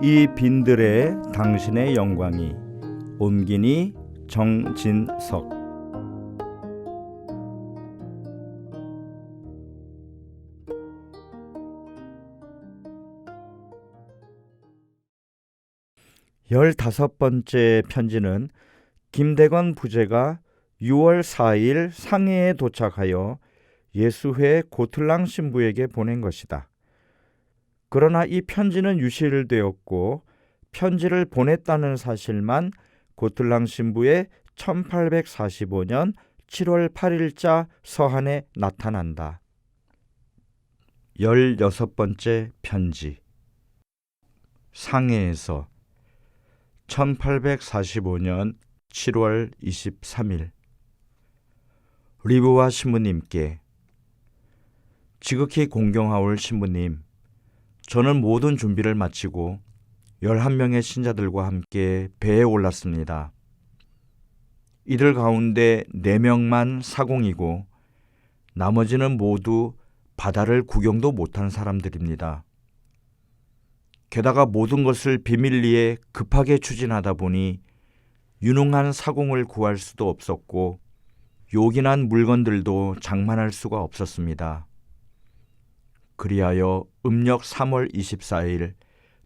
이 빈들에 당신의 영광이. 옮기니 정진석. 열다섯 번째 편지는 김대건 부제가 6월 4일 상해에 도착하여 예수회 고틀랑 신부에게 보낸 것이다. 그러나 이 편지는 유실되었고 편지를 보냈다는 사실만 고틀랑 신부의 1845년 7월 8일자 서한에 나타난다. 16번째 편지. 상해에서 1845년 7월 23일. 리브와 신부님께. 지극히 공경하올 신부님, 저는 모든 준비를 마치고 11명의 신자들과 함께 배에 올랐습니다. 이들 가운데 4명만 사공이고 나머지는 모두 바다를 구경도 못한 사람들입니다. 게다가 모든 것을 비밀리에 급하게 추진하다 보니 유능한 사공을 구할 수도 없었고 요긴한 물건들도 장만할 수가 없었습니다. 그리하여 음력 3월 24일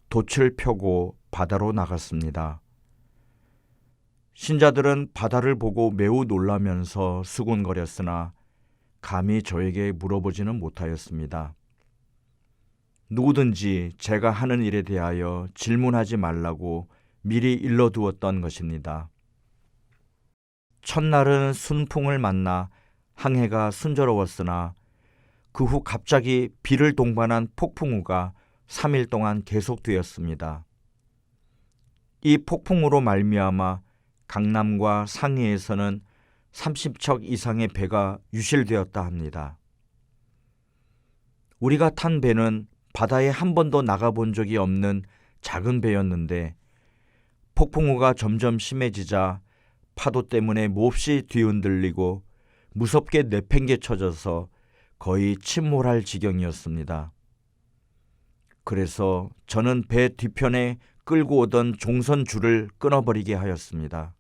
돛을 펴고 바다로 나갔습니다. 신자들은 바다를 보고 매우 놀라면서 수군거렸으나 감히 저에게 물어보지는 못하였습니다. 누구든지 제가 하는 일에 대하여 질문하지 말라고 미리 일러두었던 것입니다. 첫날은 순풍을 만나 항해가 순조로웠으나 그 후 갑자기 비를 동반한 폭풍우가 3일 동안 계속되었습니다. 이 폭풍으로 말미암아 강남과 상해에서는 30척 이상의 배가 유실되었다 합니다. 우리가 탄 배는 바다에 한 번도 나가본 적이 없는 작은 배였는데 폭풍우가 점점 심해지자 파도 때문에 몹시 뒤흔들리고 무섭게 내팽개쳐져서 거의 침몰할 지경이었습니다. 그래서 저는 배 뒤편에 끌고 오던 종선 줄을 끊어버리게 하였습니다.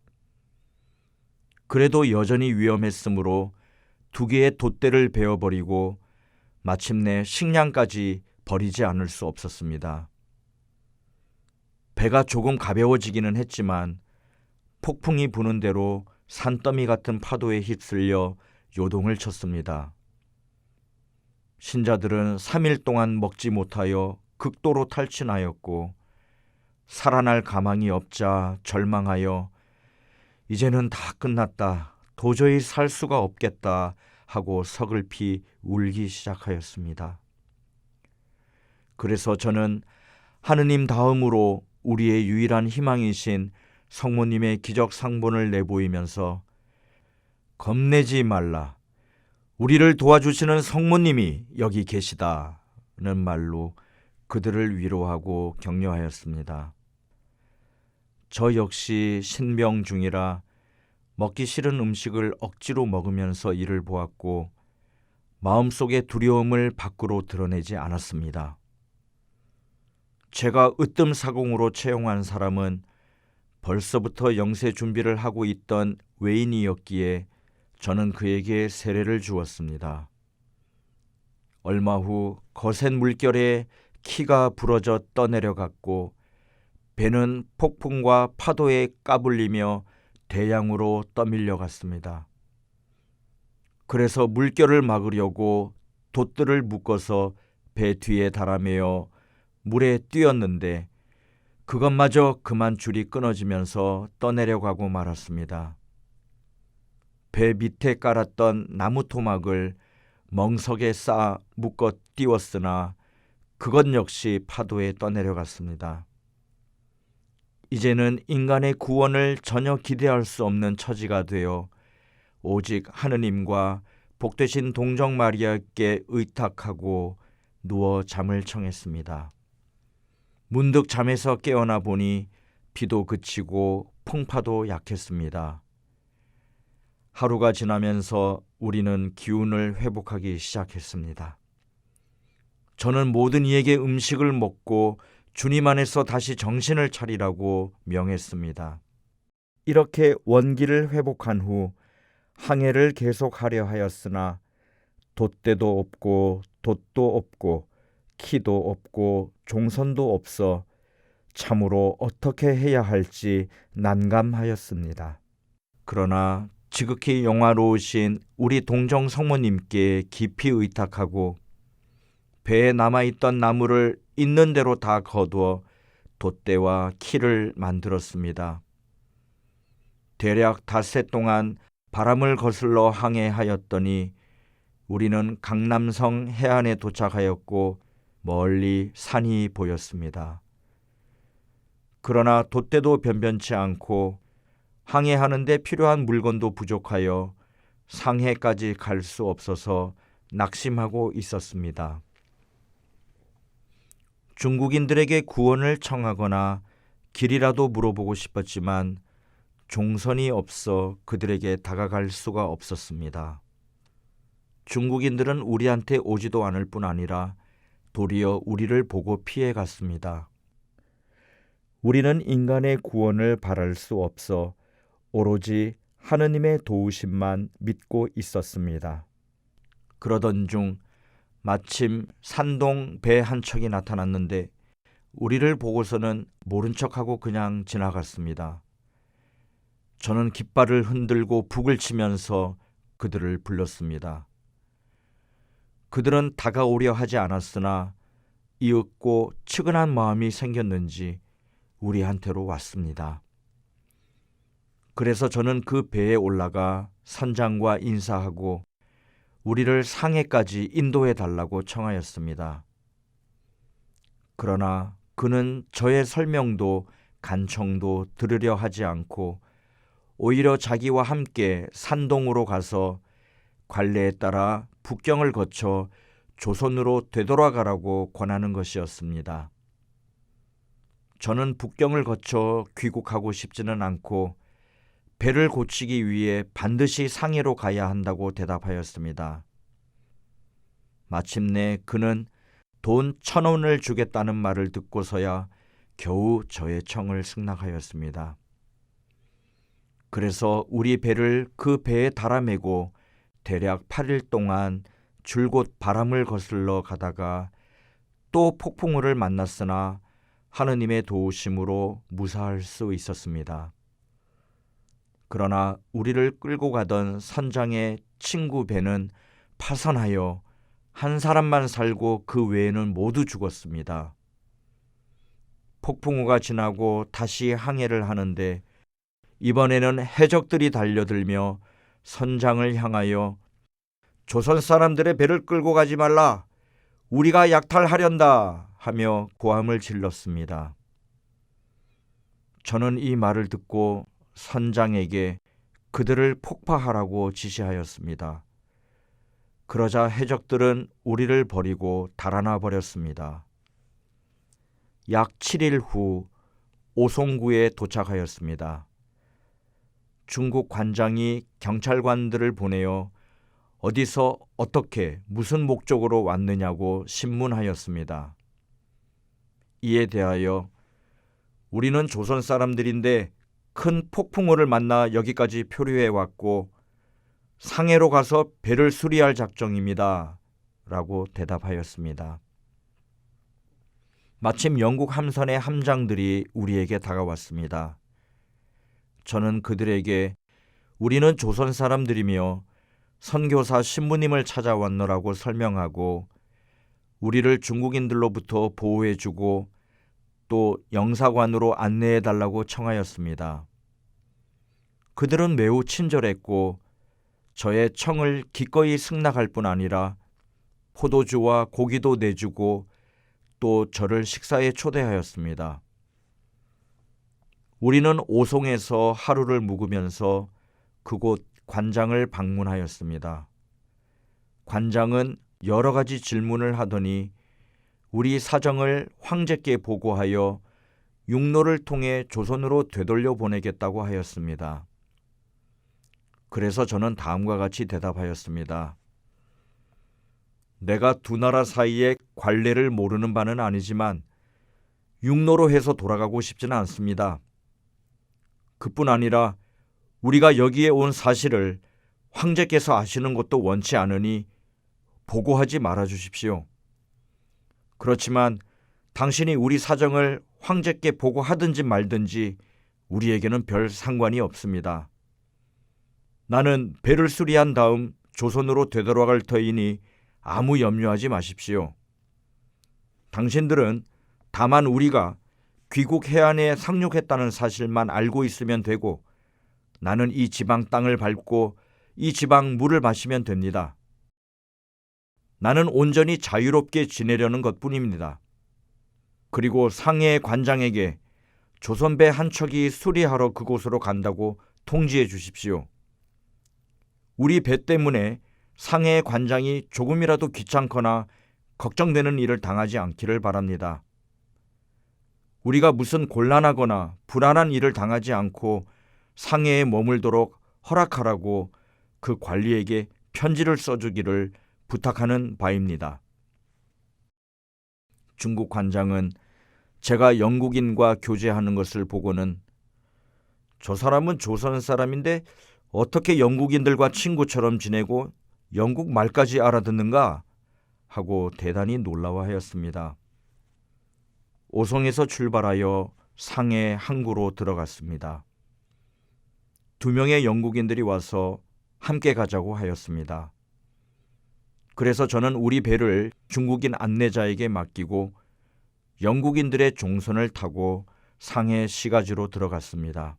그래도 여전히 위험했으므로 2개의 돛대를 베어버리고 마침내 식량까지 버리지 않을 수 없었습니다. 배가 조금 가벼워지기는 했지만 폭풍이 부는 대로 산더미 같은 파도에 휩쓸려 요동을 쳤습니다. 신자들은 3일 동안 먹지 못하여 극도로 탈진하였고 살아날 가망이 없자 절망하여 이제는 다 끝났다, 도저히 살 수가 없겠다 하고 서글피 울기 시작하였습니다. 그래서 저는 하느님 다음으로 우리의 유일한 희망이신 성모님의 기적 상본을 내보이면서 겁내지 말라, 우리를 도와주시는 성모님이 여기 계시다는 말로 그들을 위로하고 격려하였습니다. 저 역시 신병 중이라 먹기 싫은 음식을 억지로 먹으면서 이를 보았고 마음속의 두려움을 밖으로 드러내지 않았습니다. 제가 으뜸 사공으로 채용한 사람은 벌써부터 영세 준비를 하고 있던 외인이었기에 저는 그에게 세례를 주었습니다. 얼마 후 거센 물결에 키가 부러져 떠내려갔고 배는 폭풍과 파도에 까불리며 대양으로 떠밀려갔습니다. 그래서 물결을 막으려고 돛들을 묶어서 배 뒤에 달아매어 물에 뛰었는데 그것마저 그만 줄이 끊어지면서 떠내려가고 말았습니다. 배 밑에 깔았던 나무 토막을 멍석에 쌓아 묶어 띄웠으나 그것 역시 파도에 떠내려갔습니다. 이제는 인간의 구원을 전혀 기대할 수 없는 처지가 되어 오직 하느님과 복되신 동정 마리아께 의탁하고 누워 잠을 청했습니다. 문득 잠에서 깨어나 보니 비도 그치고 풍파도 약했습니다. 하루가 지나면서 우리는 기운을 회복하기 시작했습니다. 저는 모든 이에게 음식을 먹고 주님 안에서 다시 정신을 차리라고 명했습니다. 이렇게 원기를 회복한 후 항해를 계속하려 하였으나 돛대도 없고 돛도 없고 키도 없고 종선도 없어 참으로 어떻게 해야 할지 난감하였습니다. 그러나 지극히 영화로우신 우리 동정 성모님께 깊이 의탁하고 배에 남아있던 나무를 있는 대로 다 거두어 돛대와 키를 만들었습니다. 대략 닷새 동안 바람을 거슬러 항해하였더니 우리는 강남성 해안에 도착하였고 멀리 산이 보였습니다. 그러나 돛대도 변변치 않고 항해하는 데 필요한 물건도 부족하여 상해까지 갈 수 없어서 낙심하고 있었습니다. 중국인들에게 구원을 청하거나 길이라도 물어보고 싶었지만 종선이 없어 그들에게 다가갈 수가 없었습니다. 중국인들은 우리한테 오지도 않을 뿐 아니라 도리어 우리를 보고 피해갔습니다. 우리는 인간의 구원을 바랄 수 없어 오로지 하느님의 도우심만 믿고 있었습니다. 그러던 중 마침 산동 배 한 척이 나타났는데 우리를 보고서는 모른 척하고 그냥 지나갔습니다. 저는 깃발을 흔들고 북을 치면서 그들을 불렀습니다. 그들은 다가오려 하지 않았으나 이윽고 측은한 마음이 생겼는지 우리한테로 왔습니다. 그래서 저는 그 배에 올라가 선장과 인사하고 우리를 상해까지 인도해 달라고 청하였습니다. 그러나 그는 저의 설명도 간청도 들으려 하지 않고 오히려 자기와 함께 산동으로 가서 관례에 따라 북경을 거쳐 조선으로 되돌아가라고 권하는 것이었습니다. 저는 북경을 거쳐 귀국하고 싶지는 않고 배를 고치기 위해 반드시 상해로 가야 한다고 대답하였습니다. 마침내 그는 돈 1,000원을 주겠다는 말을 듣고서야 겨우 저의 청을 승낙하였습니다. 그래서 우리 배를 그 배에 달아매고 대략 8일 동안 줄곧 바람을 거슬러 가다가 또 폭풍우를 만났으나 하느님의 도우심으로 무사할 수 있었습니다. 그러나 우리를 끌고 가던 선장의 친구 배는 파선하여 한 사람만 살고 그 외에는 모두 죽었습니다. 폭풍우가 지나고 다시 항해를 하는데 이번에는 해적들이 달려들며 선장을 향하여 조선 사람들의 배를 끌고 가지 말라. 우리가 약탈하련다 하며 고함을 질렀습니다. 저는 이 말을 듣고 선장에게 그들을 폭파하라고 지시하였습니다. 그러자 해적들은 우리를 버리고 달아나 버렸습니다. 약 7일 후 오송구에 도착하였습니다. 중국 관장이 경찰관들을 보내어 어디서 어떻게 무슨 목적으로 왔느냐고 신문하였습니다. 이에 대하여 우리는 조선 사람들인데 큰 폭풍우를 만나 여기까지 표류해 왔고 상해로 가서 배를 수리할 작정입니다. 라고 대답하였습니다. 마침 영국 함선의 함장들이 우리에게 다가왔습니다. 저는 그들에게 우리는 조선 사람들이며 선교사 신부님을 찾아왔노라고 설명하고 우리를 중국인들로부터 보호해주고 또 영사관으로 안내해달라고 청하였습니다. 그들은 매우 친절했고 저의 청을 기꺼이 승낙할 뿐 아니라 포도주와 고기도 내주고 또 저를 식사에 초대하였습니다. 우리는 오송에서 하루를 묵으면서 그곳 관장을 방문하였습니다. 관장은 여러 가지 질문을 하더니 우리 사정을 황제께 보고하여 육로를 통해 조선으로 되돌려 보내겠다고 하였습니다. 그래서 저는 다음과 같이 대답하였습니다. 내가 두 나라 사이의 관례를 모르는 바는 아니지만 육로로 해서 돌아가고 싶지는 않습니다. 그뿐 아니라 우리가 여기에 온 사실을 황제께서 아시는 것도 원치 않으니 보고하지 말아 주십시오. 그렇지만 당신이 우리 사정을 황제께 보고하든지 말든지 우리에게는 별 상관이 없습니다. 나는 배를 수리한 다음 조선으로 되돌아갈 터이니 아무 염려하지 마십시오. 당신들은 다만 우리가 귀국 해안에 상륙했다는 사실만 알고 있으면 되고 나는 이 지방 땅을 밟고 이 지방 물을 마시면 됩니다. 나는 온전히 자유롭게 지내려는 것뿐입니다. 그리고 상해 관장에게 조선배 한 척이 수리하러 그곳으로 간다고 통지해 주십시오. 우리 배 때문에 상해 관장이 조금이라도 귀찮거나 걱정되는 일을 당하지 않기를 바랍니다. 우리가 무슨 곤란하거나 불안한 일을 당하지 않고 상해에 머물도록 허락하라고 그 관리에게 편지를 써주기를 부탁하는 바입니다. 중국 관장은 제가 영국인과 교제하는 것을 보고는 저 사람은 조선 사람인데 어떻게 영국인들과 친구처럼 지내고 영국 말까지 알아듣는가 하고 대단히 놀라워하였습니다. 오송에서 출발하여 상해 항구로 들어갔습니다. 2명의 영국인들이 와서 함께 가자고 하였습니다. 그래서 저는 우리 배를 중국인 안내자에게 맡기고 영국인들의 종선을 타고 상해 시가지로 들어갔습니다.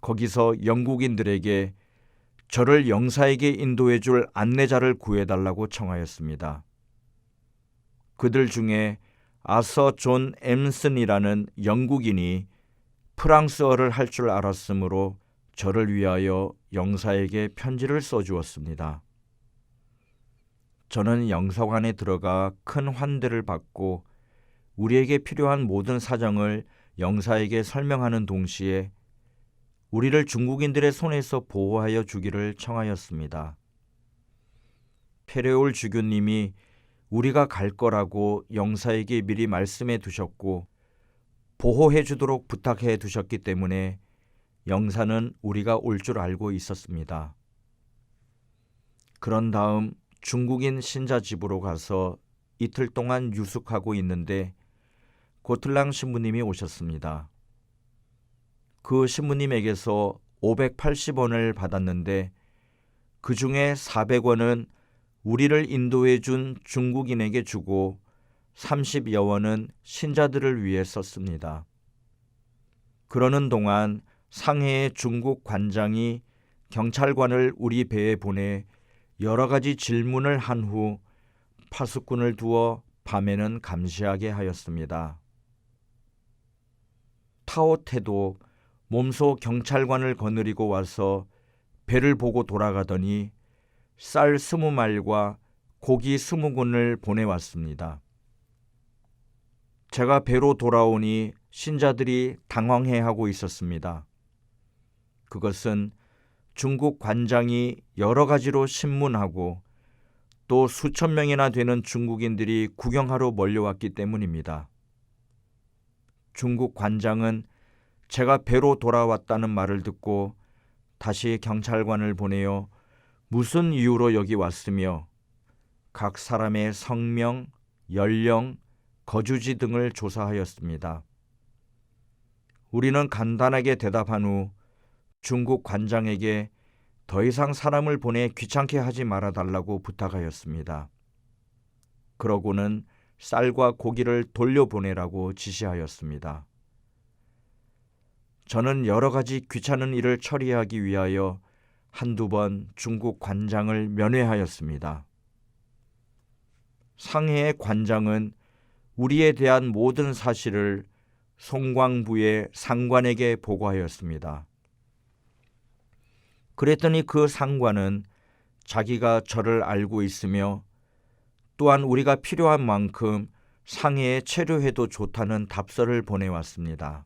거기서 영국인들에게 저를 영사에게 인도해 줄 안내자를 구해달라고 청하였습니다. 그들 중에 아서 존 엠슨이라는 영국인이 프랑스어를 할 줄 알았으므로 저를 위하여 영사에게 편지를 써주었습니다. 저는 영사관에 들어가 큰 환대를 받고 우리에게 필요한 모든 사정을 영사에게 설명하는 동시에 우리를 중국인들의 손에서 보호하여 주기를 청하였습니다. 페레올 주교님이 우리가 갈 거라고 영사에게 미리 말씀해 두셨고 보호해 주도록 부탁해 두셨기 때문에 영사는 우리가 올 줄 알고 있었습니다. 그런 다음 중국인 신자 집으로 가서 이틀 동안 유숙하고 있는데 고틀랑 신부님이 오셨습니다. 그 신부님에게서 580원을 받았는데 그 중에 400원은 우리를 인도해 준 중국인에게 주고 30여 원은 신자들을 위해 썼습니다. 그러는 동안 상해의 중국 관장이 경찰관을 우리 배에 보내 여러 가지 질문을 한 후 파수꾼을 두어 밤에는 감시하게 하였습니다. 타오테도 몸소 경찰관을 거느리고 와서 배를 보고 돌아가더니 쌀 20말과 고기 20군을 보내왔습니다. 제가 배로 돌아오니 신자들이 당황해하고 있었습니다. 그것은 중국 관장이 여러 가지로 신문하고 또 수천 명이나 되는 중국인들이 구경하러 몰려왔기 때문입니다. 중국 관장은 제가 배로 돌아왔다는 말을 듣고 다시 경찰관을 보내어 무슨 이유로 여기 왔으며 각 사람의 성명, 연령, 거주지 등을 조사하였습니다. 우리는 간단하게 대답한 후 중국 관장에게 더 이상 사람을 보내 귀찮게 하지 말아달라고 부탁하였습니다. 그러고는 쌀과 고기를 돌려보내라고 지시하였습니다. 저는 여러 가지 귀찮은 일을 처리하기 위하여 한두 번 중국 관장을 면회하였습니다. 상해의 관장은 우리에 대한 모든 사실을 송광부의 상관에게 보고하였습니다. 그랬더니 그 상관은 자기가 저를 알고 있으며 또한 우리가 필요한 만큼 상해에 체류해도 좋다는 답서를 보내왔습니다.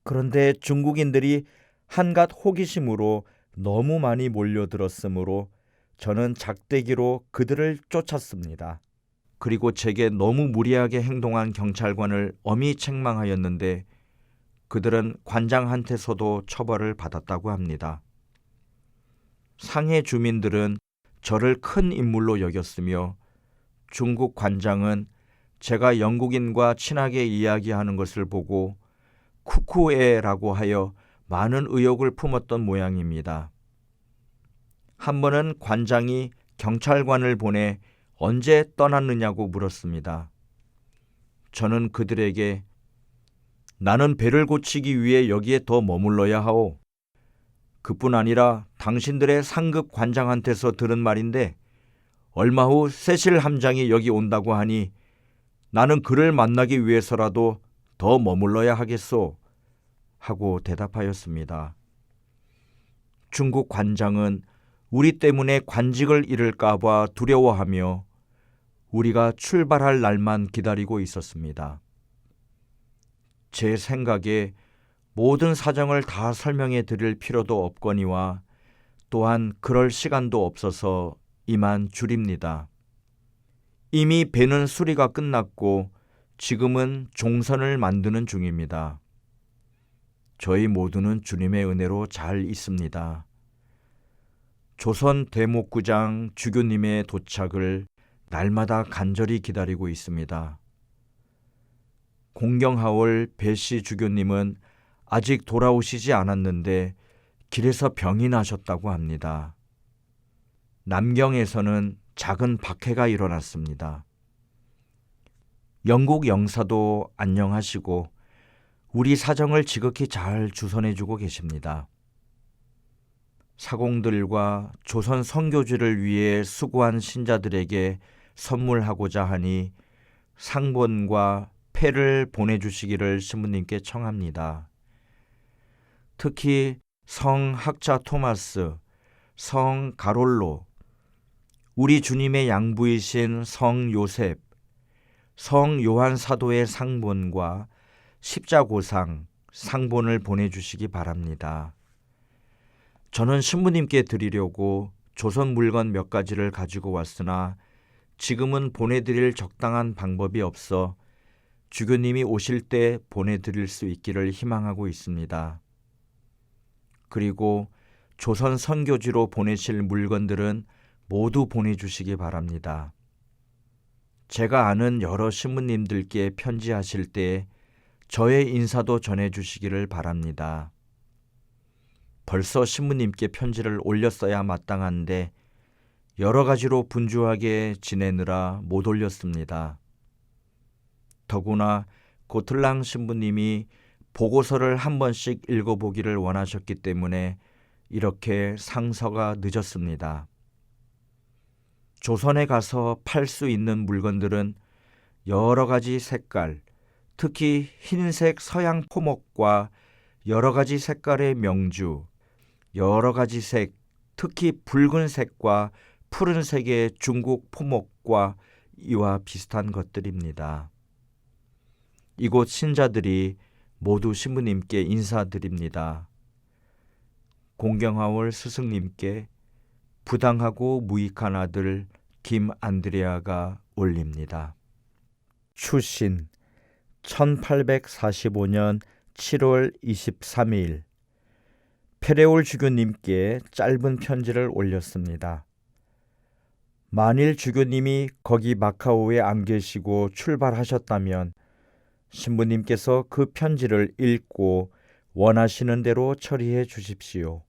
그런데 중국인들이 한갓 호기심으로 너무 많이 몰려들었으므로 저는 작대기로 그들을 쫓았습니다. 그리고 제게 너무 무리하게 행동한 경찰관을 엄히 책망하였는데 그들은 관장한테서도 처벌을 받았다고 합니다. 상해 주민들은 저를 큰 인물로 여겼으며 중국 관장은 제가 영국인과 친하게 이야기하는 것을 보고 쿠쿠에라고 하여 많은 의혹을 품었던 모양입니다. 한 번은 관장이 경찰관을 보내 언제 떠났느냐고 물었습니다. 저는 그들에게 나는 배를 고치기 위해 여기에 더 머물러야 하오. 그뿐 아니라 당신들의 상급 관장한테서 들은 말인데 얼마 후 세실 함장이 여기 온다고 하니 나는 그를 만나기 위해서라도 더 머물러야 하겠소 하고 대답하였습니다. 중국 관장은 우리 때문에 관직을 잃을까 봐 두려워하며 우리가 출발할 날만 기다리고 있었습니다. 제 생각에 모든 사정을 다 설명해 드릴 필요도 없거니와 또한 그럴 시간도 없어서 이만 줄입니다. 이미 배는 수리가 끝났고 지금은 종선을 만드는 중입니다. 저희 모두는 주님의 은혜로 잘 있습니다. 조선 대목구장 주교님의 도착을 날마다 간절히 기다리고 있습니다. 공경하올 배씨 주교님은 아직 돌아오시지 않았는데 길에서 병이 나셨다고 합니다. 남경에서는 작은 박해가 일어났습니다. 영국 영사도 안녕하시고 우리 사정을 지극히 잘 주선해주고 계십니다. 사공들과 조선 선교지를 위해 수고한 신자들에게 선물하고자 하니 상본과 패를 보내주시기를 신부님께 청합니다. 특히 성 학자 토마스, 성 가롤로, 우리 주님의 양부이신 성 요셉, 성 요한 사도의 상본과 십자고상, 상본을 보내주시기 바랍니다. 저는 신부님께 드리려고 조선 물건 몇 가지를 가지고 왔으나 지금은 보내드릴 적당한 방법이 없어 주교님이 오실 때 보내드릴 수 있기를 희망하고 있습니다. 그리고 조선 선교지로 보내실 물건들은 모두 보내주시기 바랍니다. 제가 아는 여러 신부님들께 편지하실 때 저의 인사도 전해주시기를 바랍니다. 벌써 신부님께 편지를 올렸어야 마땅한데 여러 가지로 분주하게 지내느라 못 올렸습니다. 더구나 고틀랑 신부님이 보고서를 한 번씩 읽어보기를 원하셨기 때문에 이렇게 상서가 늦었습니다. 조선에 가서 팔 수 있는 물건들은 여러 가지 색깔, 특히 흰색 서양 포목과 여러 가지 색깔의 명주, 여러 가지 색, 특히 붉은색과 푸른색의 중국 포목과 이와 비슷한 것들입니다. 이곳 신자들이 모두 신부님께 인사드립니다. 공경하올 스승님께 부당하고 무익한 아들 김안드레아가 올립니다. 추신 1845년 7월 23일 페레올 주교님께 짧은 편지를 올렸습니다. 만일 주교님이 거기 마카오에 안 계시고 출발하셨다면 신부님께서 그 편지를 읽고 원하시는 대로 처리해 주십시오.